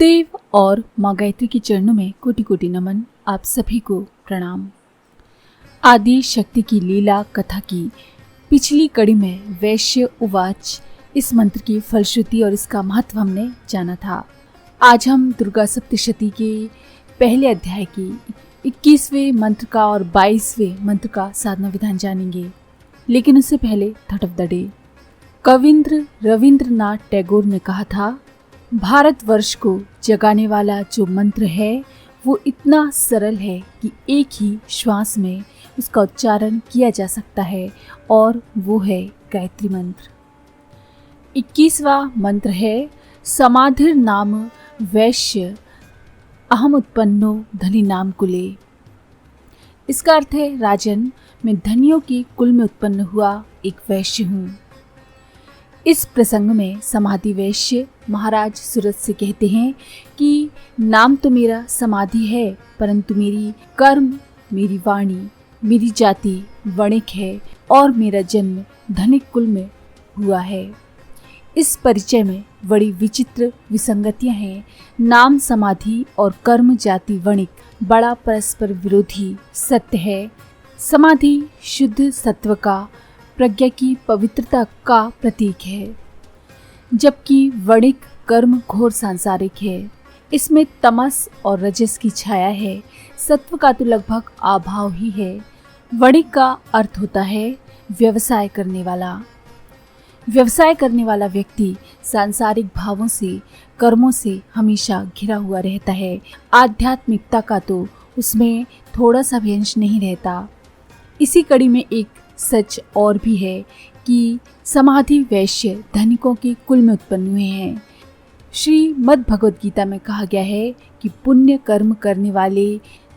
गुरुदेव और माँ गायत्री के चरणों में कोटि कोटि नमन। आप सभी को प्रणाम। आदि शक्ति की लीला कथा की पिछली कड़ी में वैश्य उवाच इस मंत्र की फलश्रुति और इसका महत्व हमने जाना था। आज हम दुर्गा सप्तशती के पहले अध्याय की 21वें मंत्र का और 22वें मंत्र का साधना विधान जानेंगे। लेकिन उससे पहले thought of the day. Kavindra Rabindranath Tagore ने कहा था, भारतवर्ष को जगाने वाला जो मंत्र है वो इतना सरल है कि एक ही श्वास में उसका उच्चारण किया जा सकता है और वो है गायत्री मंत्र। 21वां मंत्र है समाधिर नाम वैश्य अहम उत्पन्नो धनी नाम कुले। इसका अर्थ है, राजन, मैं धनियों के कुल में उत्पन्न हुआ एक वैश्य हूँ। इस प्रसंग में समाधि वैश्य महाराज सूरत से कहते हैं कि नाम तो मेरा समाधि है, परंतु मेरी कर्म, मेरी वाणी, मेरी जाति वणिक है और मेरा जन्म धनिक कुल में हुआ है। इस परिचय में बड़ी विचित्र विसंगतियां हैं। नाम समाधि और कर्म जाति वणिक बड़ा परस्पर विरोधी सत्य है। समाधि शुद्ध सत्व का, प्रज्ञा की पवित्रता का प्रतीक है, जबकि वणिक कर्म घोर सांसारिक है। इसमें तमस और रजस की छाया है। सत्व का तो लगभग अभाव ही है। वणिक का अर्थ होता है व्यवसाय करने वाला। व्यवसाय करने वाला व्यक्ति सांसारिक भावों से, कर्मों से हमेशा घिरा हुआ रहता है। आध्यात्मिकता का तो उसमें थोड़ा सा भी अंश नहीं रहता। इसी कड़ी में एक सच और भी है कि समाधि वैश्य धनिकों के कुल में उत्पन्न हुए हैं। श्रीमद् भगवद गीता में कहा गया है कि पुण्य कर्म करने वाले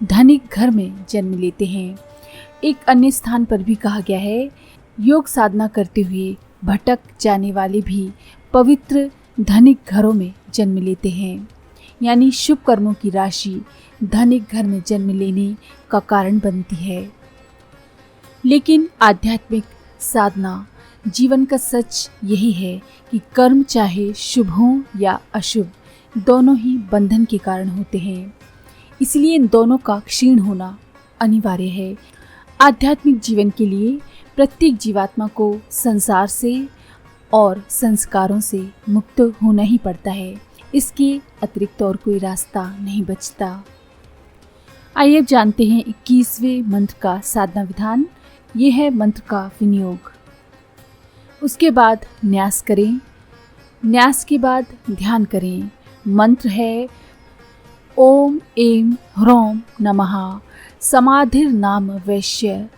धनिक घर में जन्म लेते हैं। एक अन्य स्थान पर भी कहा गया है, योग साधना करते हुए भटक जाने वाले भी पवित्र धनिक घरों में जन्म लेते हैं। यानी शुभ कर्मों की राशि धनिक घर में जन्म लेने का कारण बनती है। लेकिन आध्यात्मिक साधना जीवन का सच यही है कि कर्म चाहे शुभ हो या अशुभ, दोनों ही बंधन के कारण होते हैं। इसलिए इन दोनों का क्षीण होना अनिवार्य है। आध्यात्मिक जीवन के लिए प्रत्येक जीवात्मा को संसार से और संस्कारों से मुक्त होना ही पड़ता है। इसके अतिरिक्त और कोई रास्ता नहीं बचता। आइए अब जानते हैं 21वें मंत्र का साधना विधान। ये है मंत्र का विनियोग। उसके बाद न्यास करें। न्यास के बाद ध्यान करें। मंत्र है ओम ऐं ह्रौं नमः समाधिर नाम वैश्य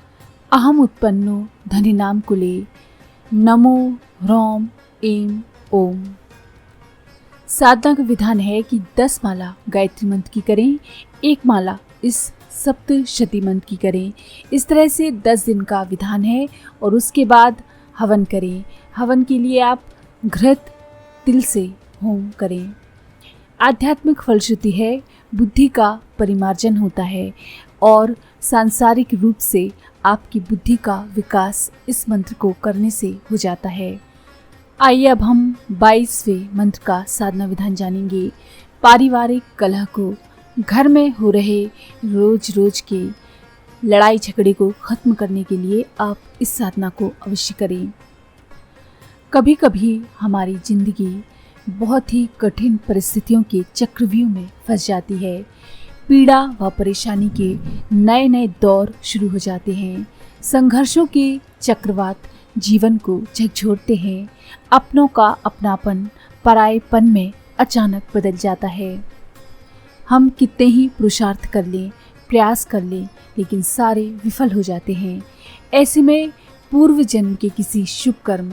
अहम उत्पन्नो धनि नाम कुले नमो ह्रौं ऐं ओम। साधना का विधान है कि 10 माला गायत्री मंत्र की करें, 1 माला इस सप्तशती मंत्र की करें। इस तरह से 10 दिन का विधान है और उसके बाद हवन करें। हवन के लिए आप घृत तिल से होम करें। आध्यात्मिक फलश्रुति है, बुद्धि का परिमार्जन होता है और सांसारिक रूप से आपकी बुद्धि का विकास इस मंत्र को करने से हो जाता है। आइए अब हम 22वें मंत्र का साधना विधान जानेंगे। पारिवारिक कलह को, घर में हो रहे रोज रोज के लड़ाई झगड़े को खत्म करने के लिए आप इस साधना को अवश्य करें। कभी कभी हमारी जिंदगी बहुत ही कठिन परिस्थितियों के चक्रव्यूह में फंस जाती है। पीड़ा व परेशानी के नए नए दौर शुरू हो जाते हैं। संघर्षों के चक्रवात जीवन को झकझोरते हैं। अपनों का अपनापन परायेपन में अचानक बदल जाता है। हम कितने ही पुरुषार्थ कर लें, प्रयास कर लें, लेकिन सारे विफल हो जाते हैं। ऐसे में पूर्व जन्म के किसी शुभ कर्म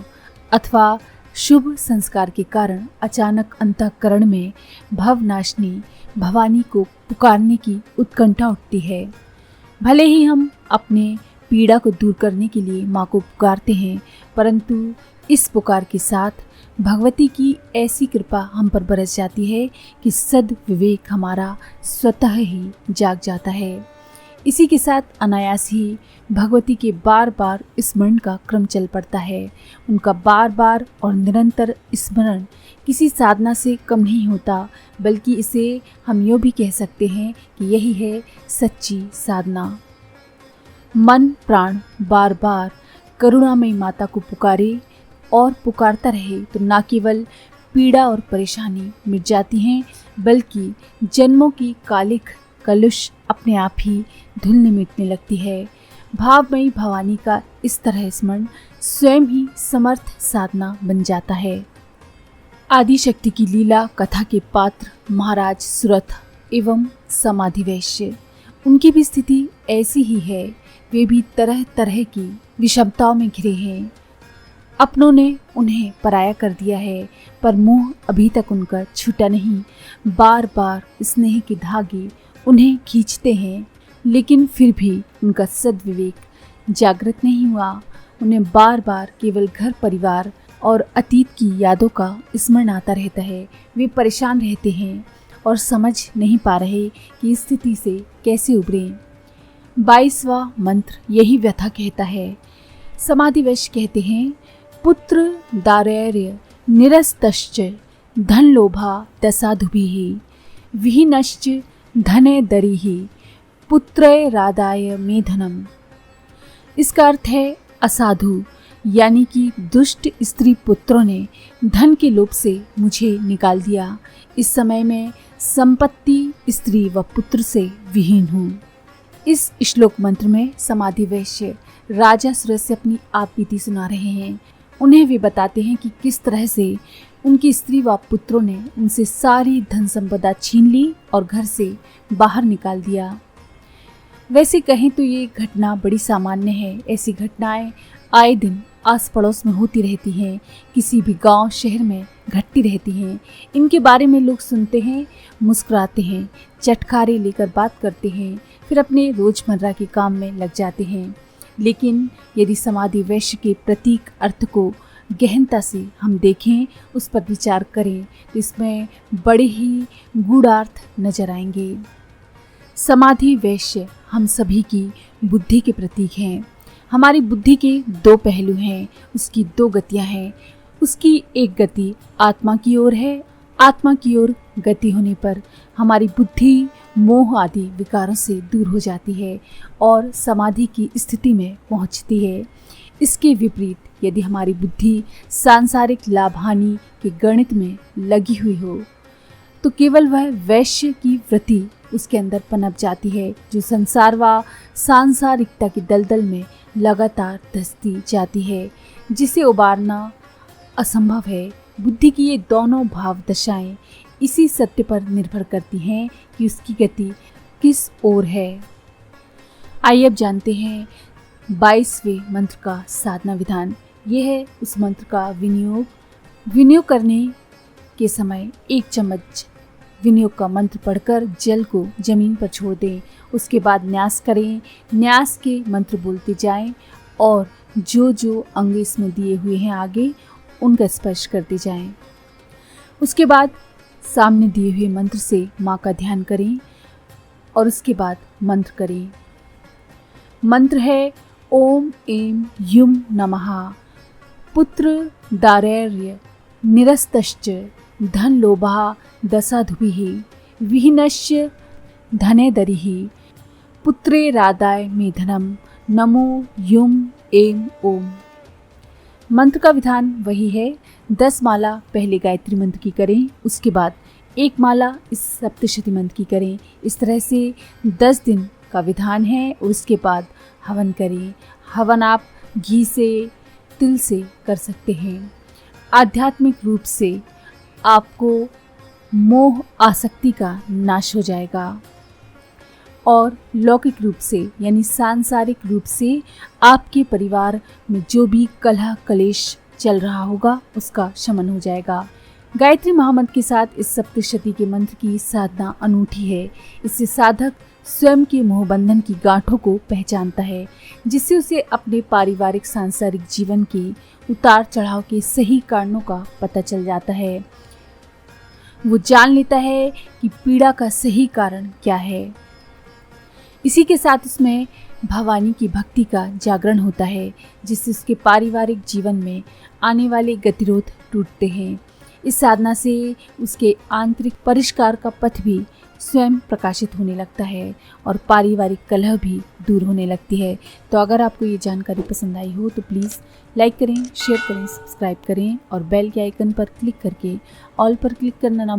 अथवा शुभ संस्कार के कारण अचानक अंतःकरण में भवनाशिनी भवानी को पुकारने की उत्कंठा उठती है। भले ही हम अपने पीड़ा को दूर करने के लिए माँ को पुकारते हैं, परंतु इस पुकार के साथ भगवती की ऐसी कृपा हम पर बरस जाती है कि सद विवेक हमारा स्वतः ही जाग जाता है। इसी के साथ अनायास ही भगवती के बार बार स्मरण का क्रम चल पड़ता है। उनका बार बार और निरंतर स्मरण किसी साधना से कम नहीं होता, बल्कि इसे हम यूँ भी कह सकते हैं कि यही है सच्ची साधना। मन प्राण बार बार करुणामयी माता को पुकारे और पुकारता रहे तो न केवल पीड़ा और परेशानी मिट जाती हैं, बल्कि जन्मों की कालिक कलुष अपने आप ही धुलने मिटने लगती है। भावमयी भवानी का इस तरह स्मरण स्वयं ही समर्थ साधना बन जाता है। आदि शक्ति की लीला कथा के पात्र महाराज सुरथ एवं समाधि वैश्य, उनकी भी स्थिति ऐसी ही है। वे भी तरह तरह की विषमताओं में घिरे हैं। अपनों ने उन्हें पराया कर दिया है, पर मोह अभी तक उनका छूटा नहीं। बार बार स्नेह के धागे उन्हें खींचते हैं, लेकिन फिर भी उनका सद्विवेक जागृत नहीं हुआ। उन्हें बार बार केवल घर परिवार और अतीत की यादों का स्मरण आता रहता है। वे परेशान रहते हैं और समझ नहीं पा रहे कि इस स्थिति से कैसे उबरें। 22वां मंत्र यही व्यथा कहता है। समाधिवश कहते हैं, पुत्र दारैर्य निरस्तश्च धन लोभा दसाधुभिः विहीनश्च धने दरिः पुत्रै रादाय मेधनम। इसका अर्थ है असाधु यानी कि दुष्ट स्त्री पुत्रों ने धन के लोभ से मुझे निकाल दिया। इस समय मैं संपत्ति, स्त्री व पुत्र से विहीन हूँ। इस श्लोक मंत्र में समाधि वैश्य राजा सुरथ से अपनी आप बीती सुना रहे हैं। उन्हें वे बताते हैं कि किस तरह से उनकी स्त्री व पुत्रों ने उनसे सारी धन संपदा छीन ली और घर से बाहर निकाल दिया। वैसे कहें तो ये घटना बड़ी सामान्य है। ऐसी घटनाएं आए दिन आस पड़ोस में होती रहती हैं, किसी भी गांव शहर में घटती रहती हैं। इनके बारे में लोग सुनते हैं, मुस्कुराते हैं, चटखारे लेकर बात करते हैं, फिर अपने रोजमर्रा के काम में लग जाते हैं। लेकिन यदि समाधि वैश्य के प्रतीक अर्थ को गहनता से हम देखें, उस पर विचार करें, तो इसमें बड़े ही गूढ़ार्थ नजर आएंगे। समाधि वैश्य हम सभी की बुद्धि के प्रतीक हैं। हमारी बुद्धि के दो पहलू हैं, उसकी दो गतियां हैं। उसकी एक गति आत्मा की ओर है। आत्मा की ओर गति होने पर हमारी बुद्धि मोह आदि विकारों से दूर हो जाती है और समाधि की स्थिति में पहुंचती है। इसके विपरीत यदि हमारी बुद्धि सांसारिक लाभ हानि के गणित में लगी हुई हो, तो केवल वह वैश्य की वृत्ति उसके अंदर पनप जाती है, जो संसार व सांसारिकता की दलदल में लगातार धंसती जाती है, जिसे उबारना असंभव है। बुद्धि की ये दोनों भाव दशाएं इसी सत्य पर निर्भर करती हैं कि उसकी गति किस ओर है। आइए अब जानते हैं 22वें मंत्र का साधना विधान। यह है उस मंत्र का विनियोग करने के समय 1 चम्मच विनियोग का मंत्र पढ़कर जल को जमीन पर छोड़ दें। उसके बाद न्यास करें। न्यास के मंत्र बोलते जाएं और जो जो अंग इसमें दिए हुए हैं आगे, उनका स्पर्श करते जाएं। उसके बाद सामने दिए हुए मंत्र से माँ का ध्यान करें और उसके बाद मंत्र करें। मंत्र है ओम ऐं युं नमः पुत्र दारैर्य निरस्तश्च धन लोभा दसाधुभिः विहीनश्च धने दरिः पुत्रे रादाय मेधनम नमो युं ऐं ओम। मंत्र का विधान वही है। 10 माला पहले गायत्री मंत्र की करें, उसके बाद 1 माला इस सप्तशती मंत्र की करें। इस तरह से 10 दिन का विधान है और उसके बाद हवन करें। हवन आप घी से, तिल से कर सकते हैं। आध्यात्मिक रूप से आपको मोह आसक्ति का नाश हो जाएगा और लौकिक रूप से यानी सांसारिक रूप से आपके परिवार में जो भी कलह कलेश चल रहा होगा उसका शमन हो जाएगा। गायत्री महामंत्र के साथ इस सप्तशती के मंत्र की साधना अनूठी है। इससे साधक स्वयं के मोहबंधन की गांठों को पहचानता है, जिससे उसे अपने पारिवारिक सांसारिक जीवन के उतार चढ़ाव के सही कारणों का पता चल जाता है। वो जान लेता है कि पीड़ा का सही कारण क्या है। इसी के साथ उसमें भवानी की भक्ति का जागरण होता है, जिससे उसके पारिवारिक जीवन में आने वाले गतिरोध टूटते हैं। इस साधना से उसके आंतरिक परिष्कार का पथ भी स्वयं प्रकाशित होने लगता है और पारिवारिक कलह भी दूर होने लगती है। तो अगर आपको ये जानकारी पसंद आई हो तो प्लीज़ लाइक करें, शेयर करें, सब्सक्राइब करें और बेल के आइकन पर क्लिक करके ऑल पर क्लिक करना ना